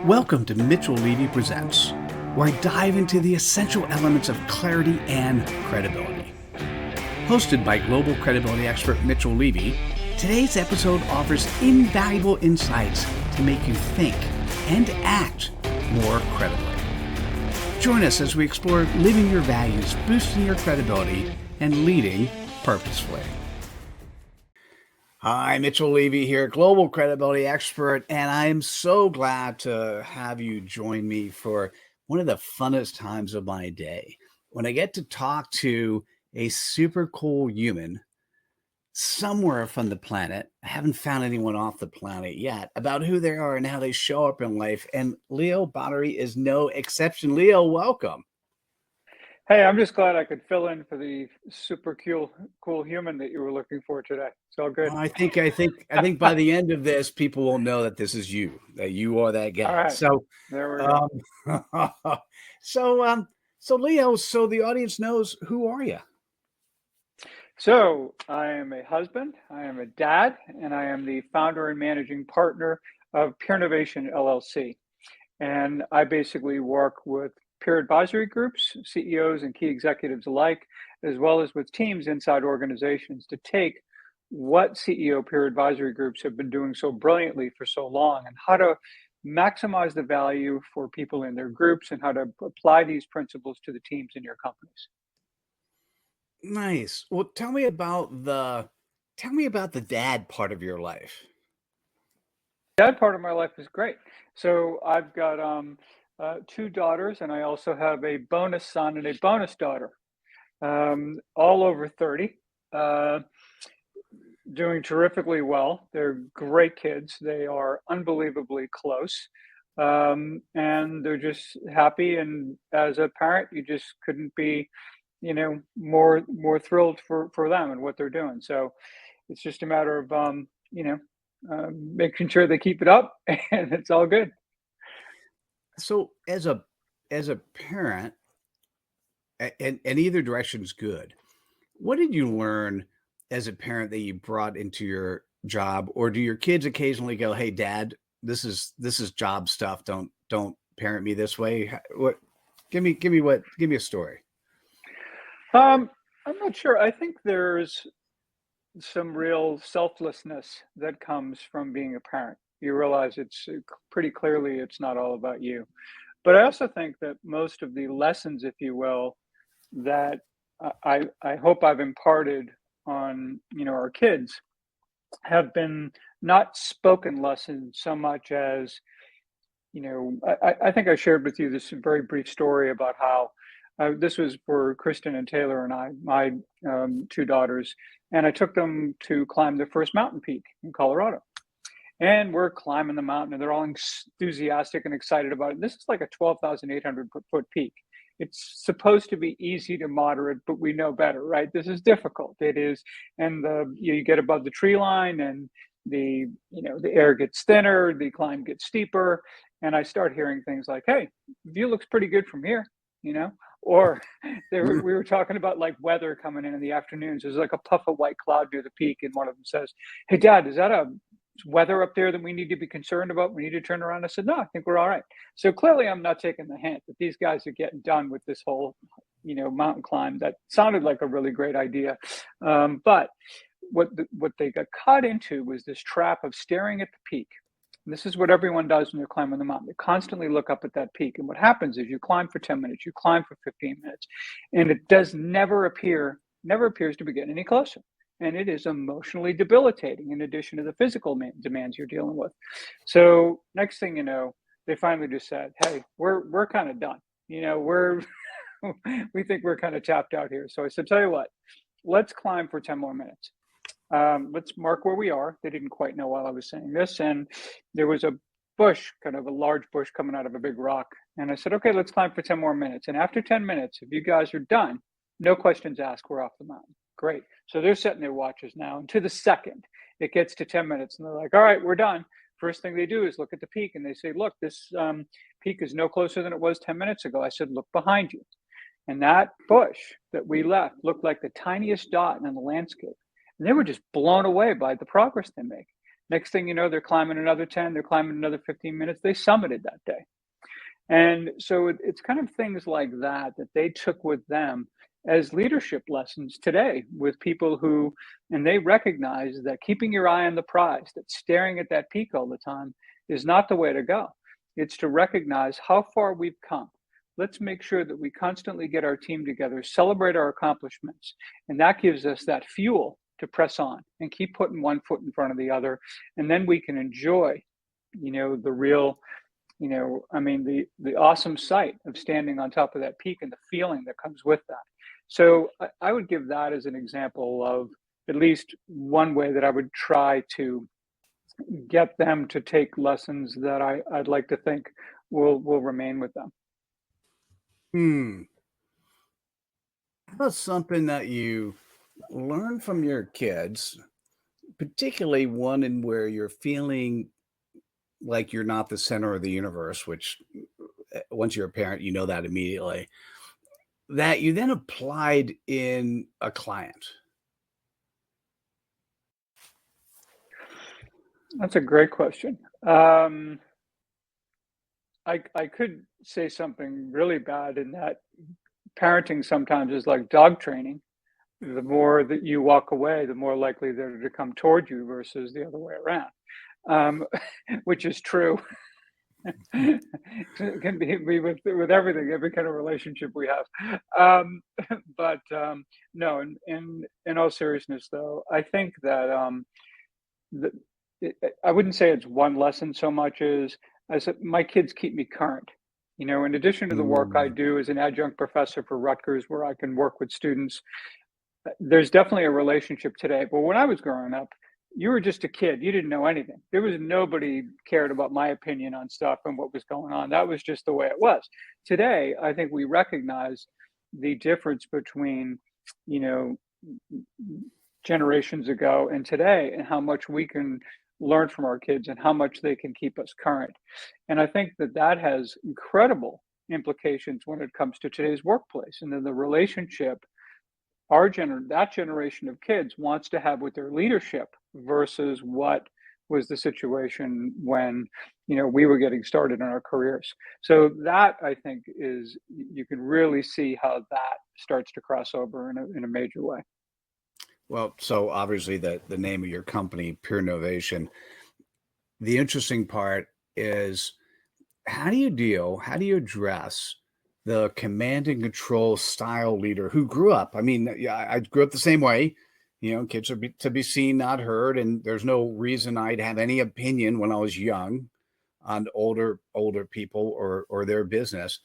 Welcome to Mitchell Levy Presents, where I dive into the essential elements of clarity and credibility. Hosted by global credibility expert Mitchell Levy, today's episode offers invaluable insights to make you think and act more credibly. Join us as we explore living your values, boosting your credibility, and leading purposefully. Hi, Mitchell Levy here, global credibility expert, and I'm so glad to have you join me for one of the funnest times of my day when I get to talk to a super cool human somewhere from the planet. I haven't found anyone off the planet yet about who they are and how they show up in life, and Leo Bottary is no exception. Leo, welcome. Hey, I'm just glad I could fill in for the super cool human that you were looking for today. It's all good. Well, I think by the end of this, people will know that this is you, that you are that All guy. right, So, there we go. so Leo, so the audience knows, who are you? So I am a husband, I am a dad, and I am the founder and managing partner of Peer Innovation LLC. And I basically work with peer advisory groups, CEOs and key executives alike, as well as with teams inside organizations to take what CEO peer advisory groups have been doing so brilliantly for so long and how to maximize the value for people in their groups and how to apply these principles to the teams in your companies. Nice. Well, tell me about the dad part of your life. That part of my life is great. So I've got two daughters, and I also have a bonus son and a bonus daughter, all over 30. Uh, Doing terrifically well. They're great kids. They are unbelievably close. And they're just happy. And as a parent, you just couldn't be, more thrilled for them and what they're doing. So it's just a matter of, making sure they keep it up and it's all good. So, as a parent, and either direction's good. What did you learn as a parent that you brought into your job, or do your kids occasionally go, "Hey, Dad, this is job stuff. Don't parent me this way"? What? Give me a story. I'm not sure. I think there's some real selflessness that comes from being a parent. You realize it's pretty clearly it's not all about you. But I also think that most of the lessons, if you will, that I hope I've imparted on our kids have been not spoken lessons so much as I think I shared with you this very brief story about how this was for Kristen and Taylor and I, my two daughters, and I took them to climb the first mountain peak in Colorado. And we're climbing the mountain, and they're all enthusiastic and excited about it. This is like a 12,800 foot peak. It's supposed to be easy to moderate, but we know better, right? This is difficult. It is, and you get above the tree line, and the air gets thinner, the climb gets steeper, and I start hearing things like, "Hey, view looks pretty good from here," you know. Or we were talking about like weather coming in the afternoons. There's like a puff of white cloud near the peak, and one of them says, "Hey, Dad, is that a weather up there that we need to be concerned about? We need to turn around." I said, "No, I think we're all right." So clearly I'm not taking the hint that these guys are getting done with this whole, mountain climb. That sounded like a really great idea. But what they got caught into was this trap of staring at the peak. And this is what everyone does when they're climbing the mountain. They constantly look up at that peak. And what happens is you climb for 10 minutes, you climb for 15 minutes, and it does never appears to be getting any closer. And it is emotionally debilitating in addition to the physical demands you're dealing with. So next thing you know, they finally just said, "Hey, we're kind of done. We're we think we're kind of tapped out here." So I said, "Tell you what, let's climb for 10 more minutes. Let's mark where we are." They didn't quite know while I was saying this, and there was a bush, kind of a large bush coming out of a big rock. And I said, "Okay, let's climb for 10 more minutes. And after 10 minutes, if you guys are done, no questions asked, we're off the mountain." Great. So they're setting their watches now. And to the second, it gets to 10 minutes, and they're like, "All right, we're done." First thing they do is look at the peak, and they say, "Look, this peak is no closer than it was 10 minutes ago." I said, "Look behind you." And that bush that we left looked like the tiniest dot in the landscape. And they were just blown away by the progress they make. Next thing you know, they're climbing another 10, they're climbing another 15 minutes. They summited that day. And so it's kind of things like that that they took with them as leadership lessons today with people who, and they recognize that keeping your eye on the prize, that staring at that peak all the time is not the way to go. It's to recognize how far we've come. Let's make sure that we constantly get our team together, celebrate our accomplishments, and that gives us that fuel to press on and keep putting one foot in front of the other. And then we can enjoy, the real, the awesome sight of standing on top of that peak and the feeling that comes with that. So I would give that as an example of at least one way that I would try to get them to take lessons that I'd like to think will remain with them. How about something that you learn from your kids, particularly one in where you're feeling like you're not the center of the universe, which once you're a parent, you know that immediately, that you then applied in a client? That's a great question. I could say something really bad in that parenting sometimes is like dog training. The more that you walk away, the more likely they're to come toward you versus the other way around, which is true. It can be with everything, every kind of relationship we have. But no, in all seriousness, though, I think that I wouldn't say it's one lesson so much as my kids keep me current. In addition to the work I Mm. do as an adjunct professor for Rutgers, where I can work with students, there's definitely a relationship today. But when I was growing up, you were just a kid. You didn't know anything. There was nobody cared about my opinion on stuff and what was going on. That was just the way it was. Today, I think we recognize the difference between, generations ago and today, and how much we can learn from our kids and how much they can keep us current. And I think that has incredible implications when it comes to today's workplace and then the relationship that generation of kids wants to have with their leadership versus what was the situation when we were getting started in our careers. So that, I think, is, you can really see how that starts to cross over in a major way. Well, so obviously the name of your company, Pure Innovation. The interesting part is how do you address the command and control style leader who grew up? I mean, yeah, I grew up the same way. Kids are to be seen, not heard, and there's no reason I'd have any opinion when I was young on older people or their business.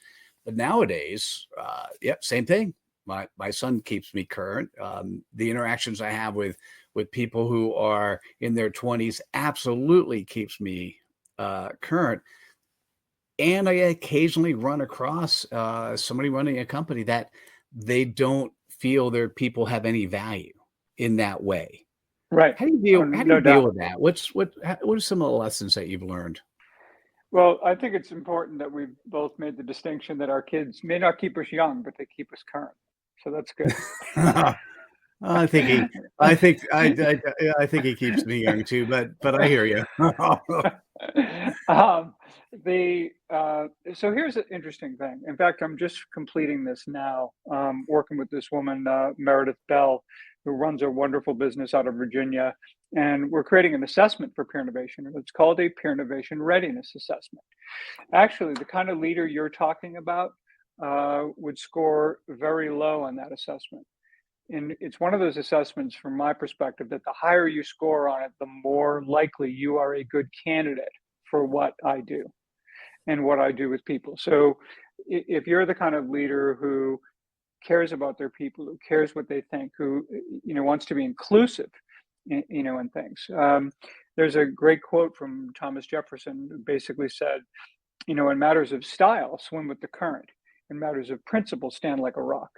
But nowadays, yep, same thing. My son keeps me current. The interactions I have with people who are in their 20s absolutely keeps me current. And I occasionally run across somebody running a company that they don't feel their people have any value in that way. Right. How do you Oh, no deal doubt. with that? What are some of the lessons that you've learned? Well, I think it's important that we've both made the distinction that our kids may not keep us young, but they keep us current. So that's good. I think he, I think he keeps me young too, but I hear you. um, so here's an interesting thing. In fact, I'm just completing this now, working with this woman, Meredith Bell, who runs a wonderful business out of Virginia, and we're creating an assessment for peer innovation, and it's called a peer innovation readiness assessment. Actually, the kind of leader you're talking about would score very low on that assessment. And it's one of those assessments, from my perspective, that the higher you score on it, the more likely you are a good candidate for what I do and what I do with people. So if you're the kind of leader who cares about their people, who cares what they think, who wants to be inclusive, in things. There's a great quote from Thomas Jefferson who basically said, in matters of style, swim with the current. In matters of principle, stand like a rock.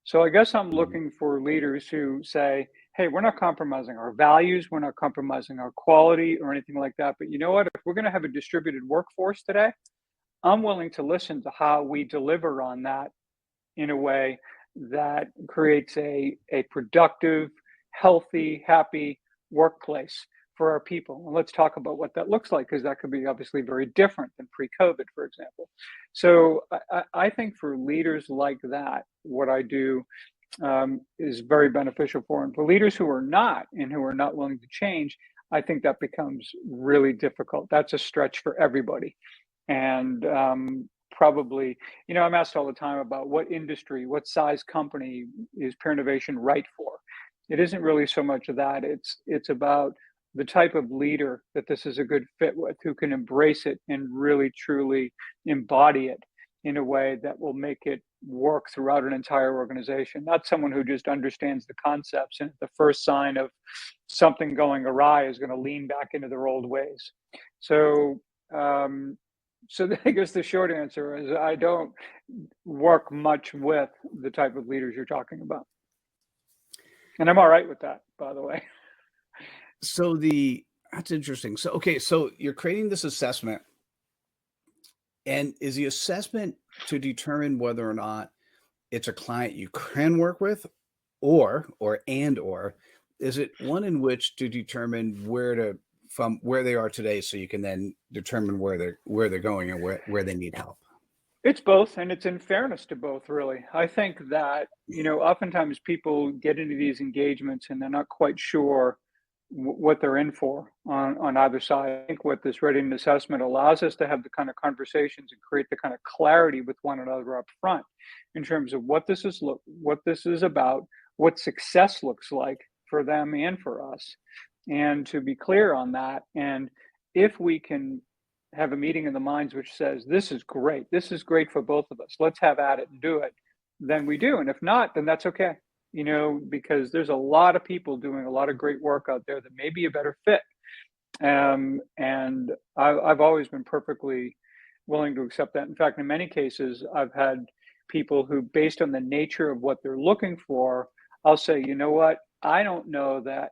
So I guess I'm looking for leaders who say, hey, we're not compromising our values, we're not compromising our quality or anything like that. But you know what? If we're going to have a distributed workforce today, I'm willing to listen to how we deliver on that in a way that creates a productive, healthy, happy workplace for our people. And let's talk about what that looks like, because that could be obviously very different than pre-COVID, for example. So I think for leaders like that, what I do is very beneficial for them. For leaders who are not and who are not willing to change, I think that becomes really difficult. That's a stretch for everybody. And probably, I'm asked all the time about what industry, what size company is peer innovation right for. It isn't really so much of that. It's about the type of leader that this is a good fit with, who can embrace it and really truly embody it in a way that will make it work throughout an entire organization. Not someone who just understands the concepts and at the first sign of something going awry is going to lean back into their old ways. So I guess the short answer is I don't work much with the type of leaders you're talking about. And I'm all right with that, by the way. So that's interesting. So, okay, so you're creating this assessment, and is the assessment to determine whether or not it's a client you can work with, or is it one in which to determine from where they are today, so you can then determine where they're going and where they need help? It's both, and it's in fairness to both, really. I think that, oftentimes people get into these engagements and they're not quite sure what they're in for on either side. I think what this readiness assessment allows us to have the kind of conversations and create the kind of clarity with one another up front in terms of what this is about, what success looks like for them and for us, and to be clear on that. And if we can have a meeting in the minds which says, this is great for both of us, let's have at it and do it, then we do. And if not, then that's okay. Because there's a lot of people doing a lot of great work out there that may be a better fit. And I've always been perfectly willing to accept that. In fact, in many cases, I've had people who, based on the nature of what they're looking for, I'll say, you know what, I don't know that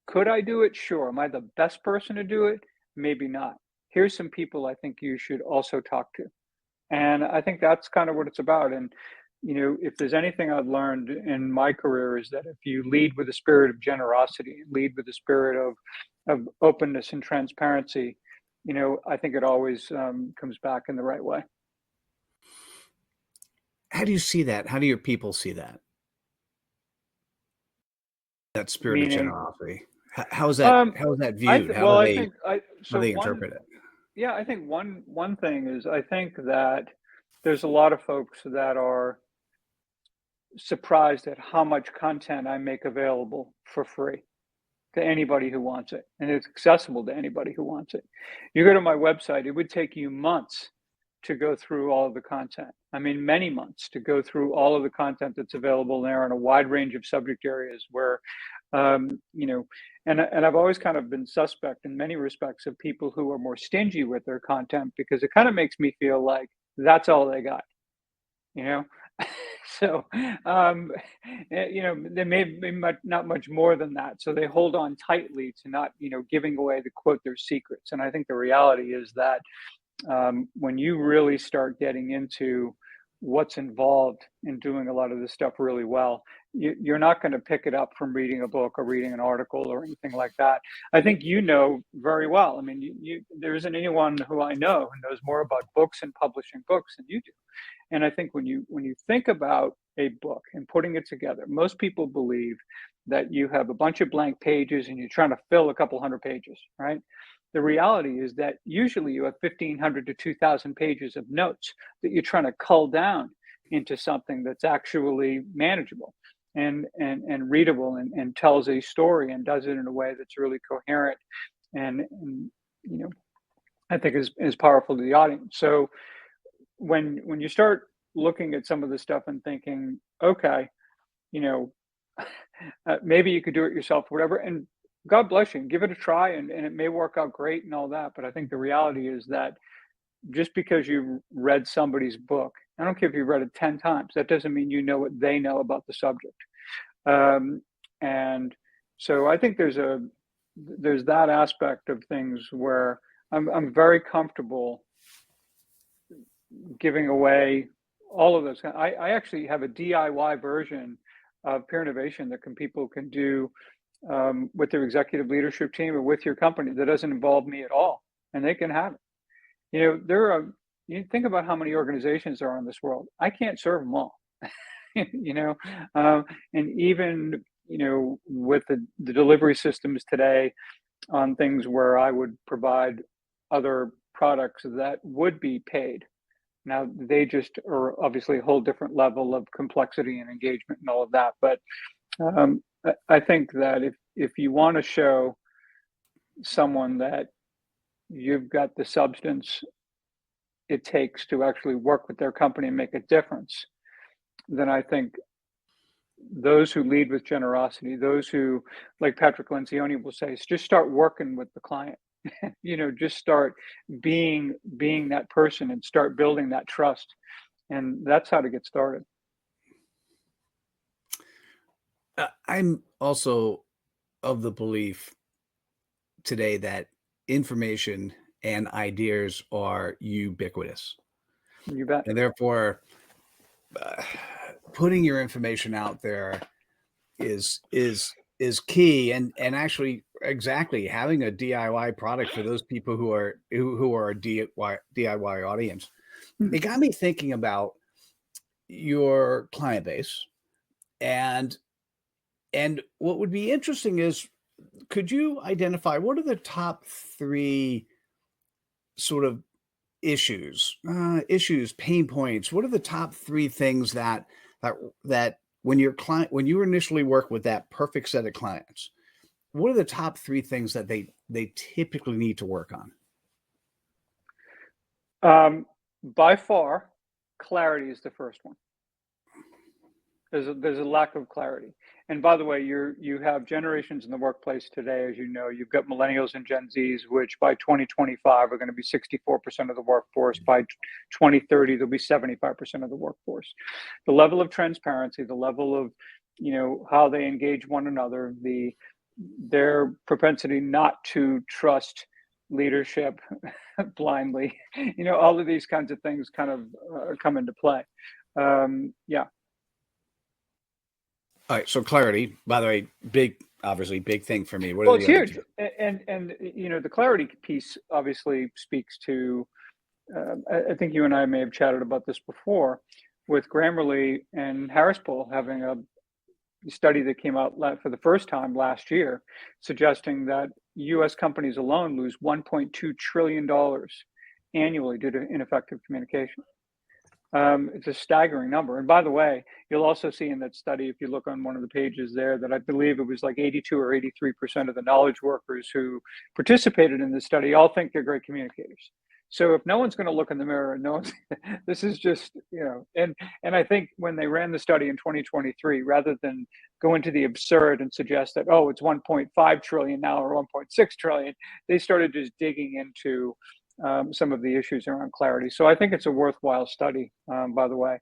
could I do it? Sure. Am I the best person to do it? Maybe not. Here's some people I think you should also talk to. And I think that's kind of what it's about. And if there's anything I've learned in my career, is that if you lead with a spirit of generosity, lead with a spirit of openness and transparency, I think it always comes back in the right way. How do you see that? How do your people see that? That spirit of generosity. How is that viewed? How do they interpret it? Yeah, I think one thing is, I think that there's a lot of folks that are surprised at how much content I make available for free to anybody who wants it, and it's accessible to anybody who wants it. You go to my website, it would take you months to go through all of the content. I mean, many months to go through all of the content that's available there in a wide range of subject areas where, and I've always kind of been suspect in many respects of people who are more stingy with their content, because it kind of makes me feel like that's all they got, So, there may be not much more than that. So they hold on tightly to not, giving away their secrets. And I think the reality is that when you really start getting into what's involved in doing a lot of this stuff really well, you're not going to pick it up from reading a book or reading an article or anything like that. I think very well. I mean, there isn't anyone who I know who knows more about books and publishing books than you do. And I think when you think about a book and putting it together, most people believe that you have a bunch of blank pages and you're trying to fill a couple hundred pages, right? The reality is that usually you have 1,500 to 2,000 pages of notes that you're trying to cull down into something that's actually manageable and readable and tells a story and does it in a way that's really coherent and I think is powerful to the audience. So when you start looking at some of this stuff and thinking, okay, maybe you could do it yourself, whatever, and God bless you, and give it a try, and it may work out great and all that. But I think the reality is that just because you read somebody's book, I don't care if you've read it 10 times, that doesn't mean you know what they know about the subject. And so I think there's that aspect of things where I'm very comfortable giving away all of those. I actually have a DIY version of peer innovation that people can do with their executive leadership team or with your company that doesn't involve me at all, and they can have it. There are, you think about how many organizations there are in this world. I can't serve them all. you know, and even, with the delivery systems today on things where I would provide other products that would be paid. Now, they just are obviously a whole different level of complexity and engagement and all of that. But I think that if you want to show someone that you've got the substance it takes to actually work with their company and make a difference, then I think those who lead with generosity, those who, like Patrick Lencioni will say, is just start working with the client. Just start being that person and start building that trust. And that's how to get started. I'm also of the belief today that information and ideas are ubiquitous. You bet. And therefore, putting your information out there is key, and actually exactly having a DIY product for those people who are a DIY audience. It got me thinking about your client base, and what would be interesting is, could you identify what are the top 3 sort of issues, pain points? What are the top 3 things that when you initially work with that perfect set of clients, what are the top 3 things that they typically need to work on? By far, clarity is the first one. There's a lack of clarity. And by the way, you have generations in the workplace today, as you know. You've got millennials and Gen Zs, which by 2025 are going to be 64% of the workforce. By 2030, they'll be 75% of the workforce. The level of transparency, the level of, how they engage one another, their propensity not to trust leadership blindly, all of these kinds of things kind of come into play. Yeah. All right. So clarity, by the way, obviously big thing for me. Well, it's huge. And the clarity piece obviously speaks to, I think you and I may have chatted about this before, with Grammarly and Harris Poll having a study that came out for the first time last year, suggesting that U.S. companies alone lose $1.2 trillion annually due to ineffective communication. It's a staggering number. And by the way, you'll also see in that study, if you look on one of the pages there, that I believe it was like 82 or 83% of the knowledge workers who participated in this study all think they're great communicators. So if no one's going to look in the mirror and no one's, this is just, and I think when they ran the study in 2023, rather than go into the absurd and suggest that, oh, it's 1.5 trillion now or 1.6 trillion, they started just digging into some of the issues around clarity. So I think it's a worthwhile study, by the way.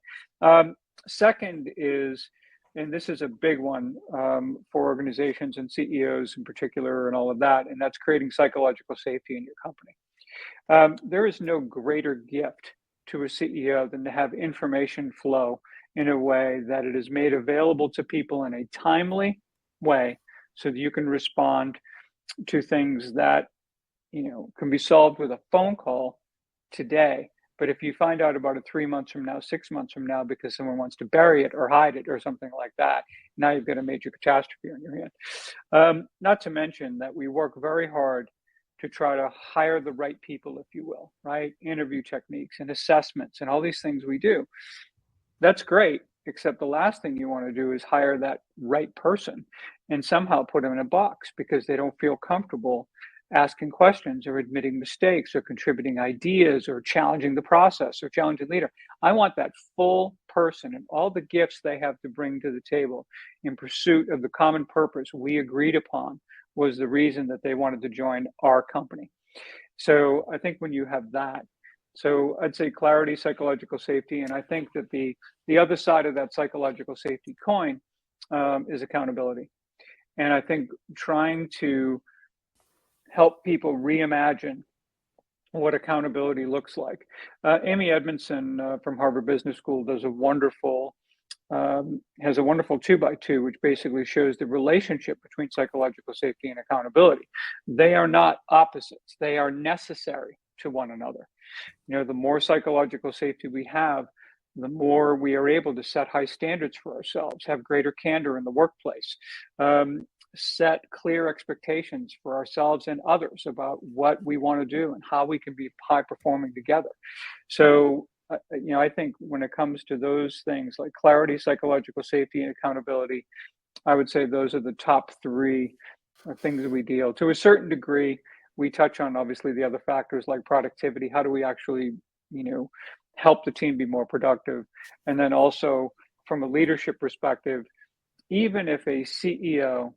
Second is, and this is a big one for organizations and CEOs in particular and all of that, and that's creating psychological safety in your company. There is no greater gift to a CEO than to have information flow in a way that it is made available to people in a timely way so that you can respond to things that can be solved with a phone call today. But if you find out about it 3 months from now, 6 months from now, because someone wants to bury it or hide it or something like that, now you've got a major catastrophe on your hand. Not to mention that we work very hard to try to hire the right people, if you will, right? Interview techniques and assessments and all these things we do. That's great, except the last thing you want to do is hire that right person and somehow put them in a box because they don't feel comfortable asking questions or admitting mistakes or contributing ideas or challenging the process or challenging leader. I want that full person and all the gifts they have to bring to the table in pursuit of the common purpose we agreed upon was the reason that they wanted to join our company. So I think when you have that, so I'd say clarity, psychological safety, and I think that the other side of that psychological safety coin is accountability. And I think trying to help people reimagine what accountability looks like. Amy Edmondson from Harvard Business School does a wonderful has a wonderful 2x2, which basically shows the relationship between psychological safety and accountability. They are not opposites. They are necessary to one another. The more psychological safety we have, the more we are able to set high standards for ourselves, have greater candor in the workplace, set clear expectations for ourselves and others about what we want to do and how we can be high performing together. So, I think when it comes to those things like clarity, psychological safety, and accountability, I would say those are the top three things that we deal. To a certain degree, we touch on obviously the other factors like productivity. How do we actually, help the team be more productive? And then also from a leadership perspective, even if a CEO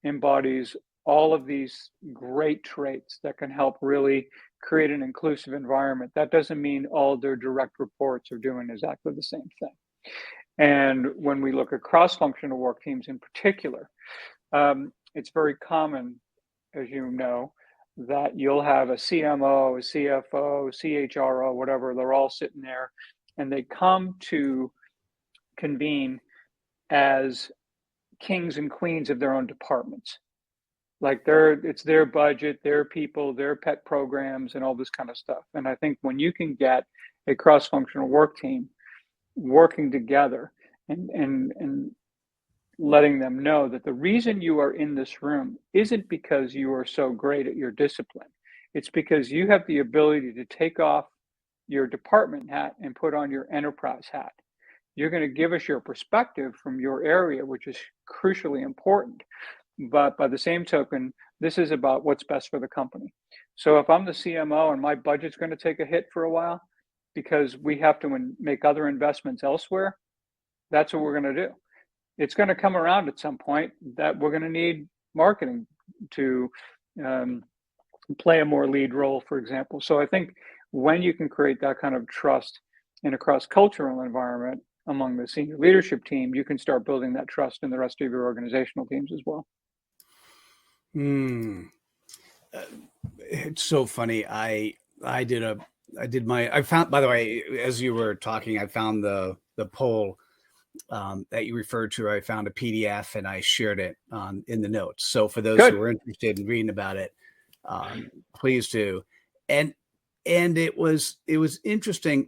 embodies all of these great traits that can help really create an inclusive environment, that doesn't mean all their direct reports are doing exactly the same thing. And when we look at cross-functional work teams in particular, it's very common, as you know, that you'll have a CMO, a CFO, CHRO, whatever, they're all sitting there and they come to convene as kings and queens of their own departments. Like it's their budget, their people, their pet programs, and all this kind of stuff. And I think when you can get a cross-functional work team working together and letting them know that the reason you are in this room isn't because you are so great at your discipline. It's because you have the ability to take off your department hat and put on your enterprise hat. You're going to give us your perspective from your area, which is crucially important. But by the same token, this is about what's best for the company. So if I'm the CMO and my budget's going to take a hit for a while because we have to make other investments elsewhere, that's what we're going to do. It's going to come around at some point that we're going to need marketing to play a more lead role, for example. So I think when you can create that kind of trust in a cross-cultural environment among the senior leadership team, you can start building that trust in the rest of your organizational teams as well. It's so funny. I found, by the way, as you were talking, I found the poll that you referred to. I found a PDF and I shared it in the notes. So for those who are interested in reading about it, please do. And it was interesting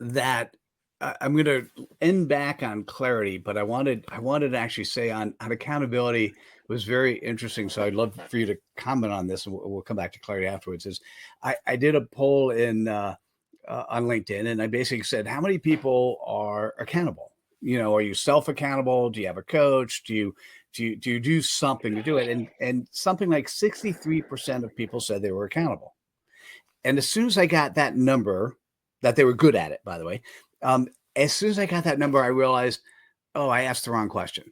that I'm going to end back on clarity, but I wanted to actually say on accountability was very interesting. So I'd love for you to comment on this, and we'll come back to clarity afterwards. I did a poll on LinkedIn, and I basically said, how many people are accountable? Are you self-accountable? Do you have a coach? Do you do something to do it? And something like 63% of people said they were accountable. And as soon as I got that number, that they were good at it, by the way, as soon as I got that number, I realized, I asked the wrong question.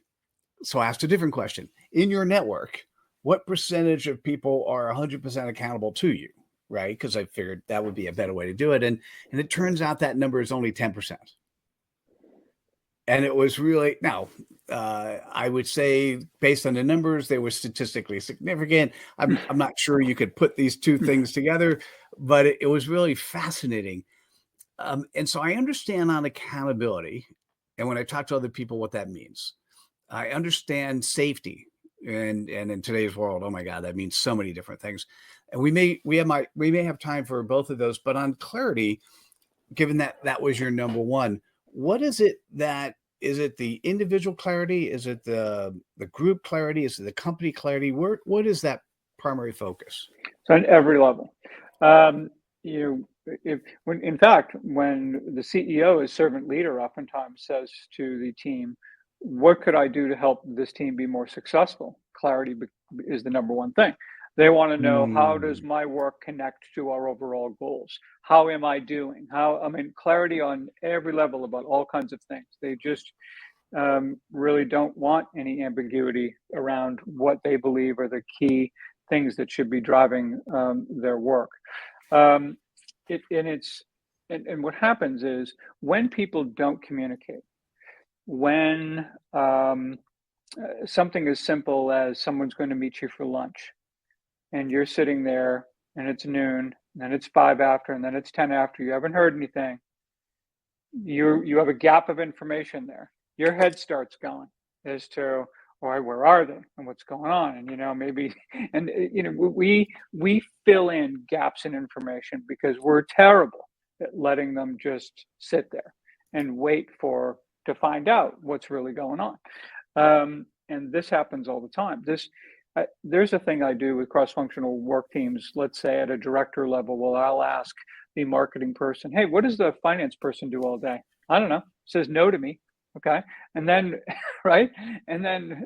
So I asked a different question. In your network, what percentage of people are 100% accountable to you? Right? Because I figured that would be a better way to do it. And it turns out that number is only 10%. And it was really, now, I would say based on the numbers, they were statistically significant. I'm not sure you could put these two things together, but it was really fascinating. And so I understand on accountability. And when I talk to other people, what that means, I understand safety. And in today's world, oh my God, that means so many different things. And we may have time for both of those, but on clarity, given that was your number one, what is it is it the individual clarity? Is it the group clarity? Is it the company clarity? What is that primary focus? So on every level, when the CEO as servant leader oftentimes says to the team, what could I do to help this team be more successful? Clarity is the number one thing. They want to know, how does my work connect to our overall goals? How am I doing? Clarity on every level about all kinds of things. They just really don't want any ambiguity around what they believe are the key things that should be driving their work. And what happens is when people don't communicate, when something as simple as someone's going to meet you for lunch, and you're sitting there and it's noon, and then it's 5 after, and then it's 10 after, you haven't heard anything. you have a gap of information there. Your head starts going as to, why, where are they and what's going on? And maybe, and we fill in gaps in information because we're terrible at letting them just sit there and wait to find out what's really going on. And this happens all the time. There's a thing I do with cross-functional work teams, let's say at a director level. Well, I'll ask the marketing person, hey, what does the finance person do all day? I don't know. Says no to me. Okay. And then, right. And then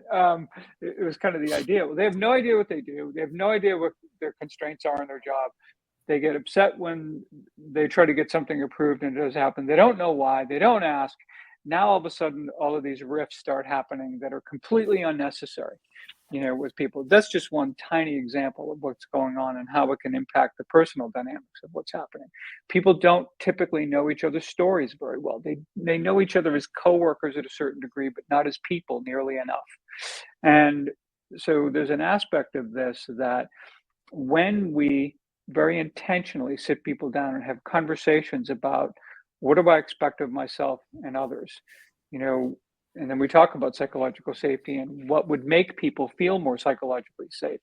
it was kind of the idea. Well, they have no idea what they do. They have no idea what their constraints are in their job. They get upset when they try to get something approved and it doesn't happen. They don't know why. They don't ask. Now, all of a sudden, all of these rifts start happening that are completely unnecessary, with people. That's just one tiny example of what's going on and how it can impact the personal dynamics of what's happening. People don't typically know each other's stories very well. They know each other as coworkers at a certain degree, but not as people nearly enough. And so there's an aspect of this that when we very intentionally sit people down and have conversations about what do I expect of myself and others, and then we talk about psychological safety and what would make people feel more psychologically safe.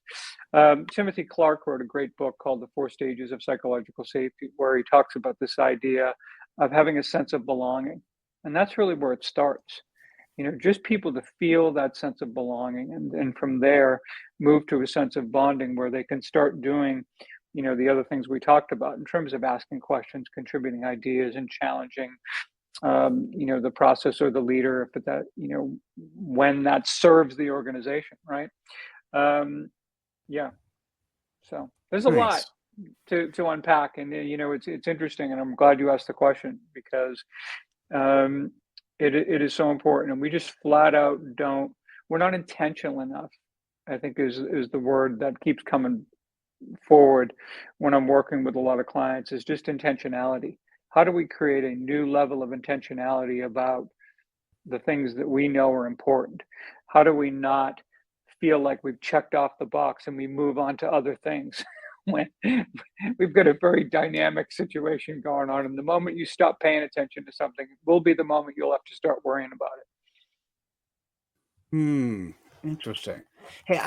Timothy Clark wrote a great book called The 4 Stages of Psychological Safety, where he talks about this idea of having a sense of belonging. And that's really where it starts. Just people to feel that sense of belonging and from there move to a sense of bonding where they can start doing the other things we talked about in terms of asking questions, contributing ideas, and challenging, the process or the leader, but that, when that serves the organization, right? Yeah. So there's a lot to unpack, and it's interesting, and I'm glad you asked the question because it is so important, and we just flat out we're not intentional enough, I think is the word that keeps coming forward when I'm working with a lot of clients, is just intentionality. How do we create a new level of intentionality about the things that we know are important? How do we not feel like we've checked off the box and we move on to other things when we've got a very dynamic situation going on? And the moment you stop paying attention to something will be the moment you'll have to start worrying about it. Interesting. Hey,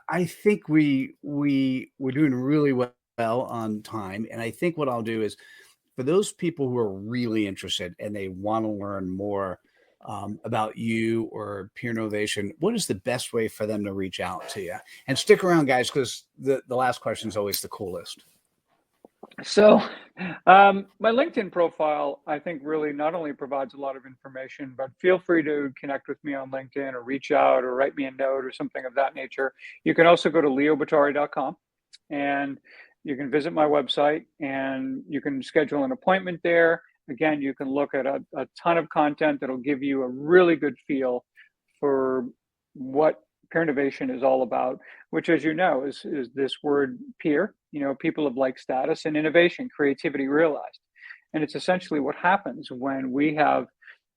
I think we're doing really well on time. And I think what I'll do is, for those people who are really interested and they want to learn more about you or Peer Innovation, what is the best way for them to reach out to you? And stick around, guys, because the last question is always the coolest. So my LinkedIn profile, I think, really not only provides a lot of information, but feel free to connect with me on LinkedIn or reach out or write me a note or something of that nature. You can also go to leobottary.com and you can visit my website and you can schedule an appointment there. Again, you can look at a ton of content that'll give you a really good feel for what Peer Innovation is all about, which, as you know, is this word peer, people of like status, and innovation, creativity realized. And it's essentially what happens when we have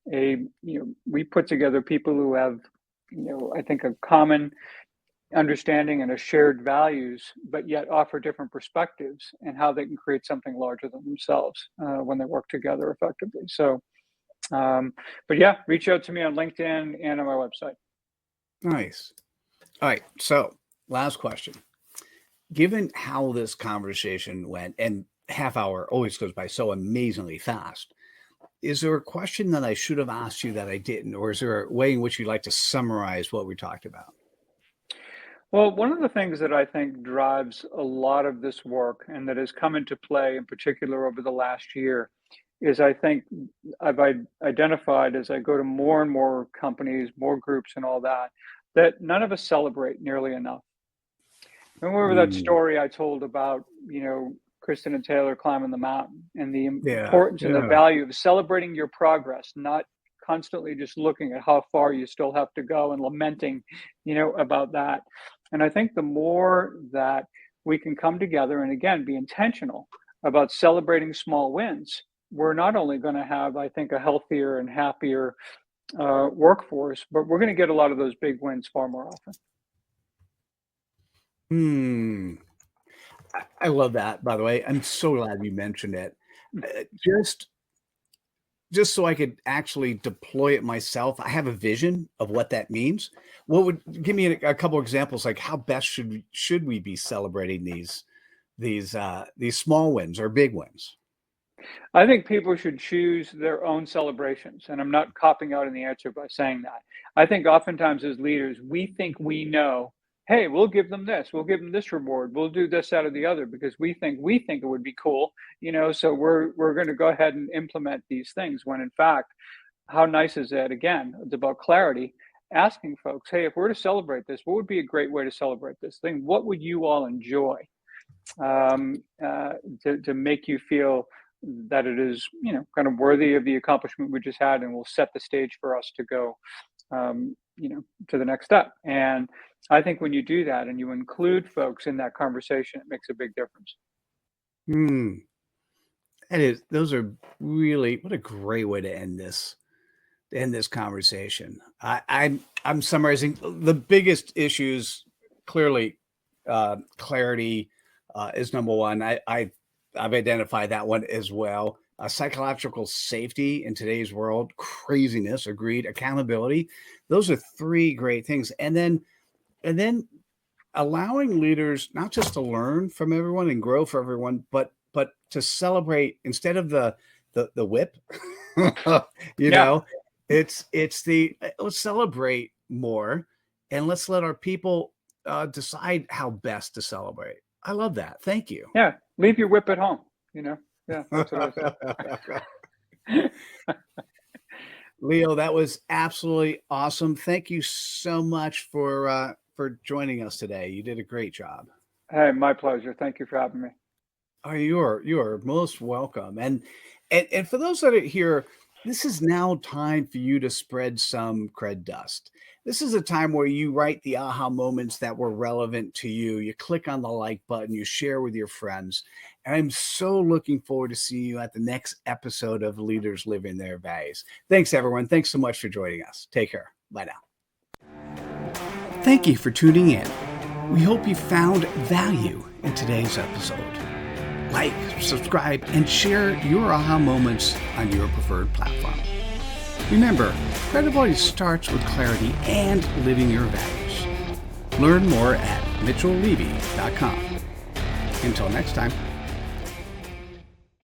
we put together people who have, I think, a common understanding and a shared values, but yet offer different perspectives and how they can create something larger than themselves when they work together effectively. So, but yeah, reach out to me on LinkedIn and on my website. Nice. All right. So last question. Given how this conversation went, and half hour always goes by so amazingly fast, is there a question that I should have asked you that I didn't, or is there a way in which you'd like to summarize what we talked about? Well, one of the things that I think drives a lot of this work and that has come into play in particular over the last year is, I think I've identified as I go to more and more companies, more groups and all that, that none of us celebrate nearly enough. Remember that story I told about, Kristen and Taylor climbing the mountain and the importance and the value of celebrating your progress, not constantly just looking at how far you still have to go and lamenting, about that. And I think the more that we can come together and, again, be intentional about celebrating small wins, we're not only going to have, I think, a healthier and happier workforce, but we're going to get a lot of those big wins far more often. I love that, by the way. I'm so glad you mentioned it. Just just so I could actually deploy it myself, I have a vision of what that means. What would give me a couple examples, like how best should we be celebrating these small wins or big wins? I think people should choose their own celebrations, and I'm not copping out in the answer by saying that. I think oftentimes as leaders, we think we know, hey, we'll give them this, we'll give them this reward, we'll do this, that, or the other because we think it would be cool, so we're going to go ahead and implement these things when in fact, how nice is it? Again, it's about clarity. Asking folks, hey, if we're to celebrate this, what would be a great way to celebrate this thing? What would you all enjoy? um, to make you feel that it is, kind of worthy of the accomplishment we just had and will set the stage for us to go, to the next step. And I think when you do that and you include folks in that conversation, it makes a big difference. Hmm. Those are really, what a great way to end this conversation. I'm summarizing the biggest issues. Clearly, clarity is number one. I've identified that one as well. Psychological safety in today's world, craziness, agreed. Accountability. Those are three great things. And then allowing leaders not just to learn from everyone and grow for everyone, but to celebrate instead of the whip. you Yeah, know, it's the let's celebrate more, and let's let our people decide how best to celebrate. I love that. Thank you. yeah. Leave your whip at home. Yeah, that's what I say. Leo, that was absolutely awesome. Thank you so much for joining us today. You did a great job. Hey, my pleasure. Thank you for having me. Oh, you are most welcome. And for those that are here, this is now time for you to spread some cred dust. This is a time where you write the aha moments that were relevant to you. You click on the like button, you share with your friends. And I'm so looking forward to seeing you at the next episode of Leaders Living Their Values. Thanks, everyone. Thanks so much for joining us. Take care. Bye now. Thank you for tuning in. We hope you found value in today's episode. Like, subscribe, and share your aha moments on your preferred platform. Remember, credibility starts with clarity and living your values. Learn more at mitchelllevy.com. Until next time.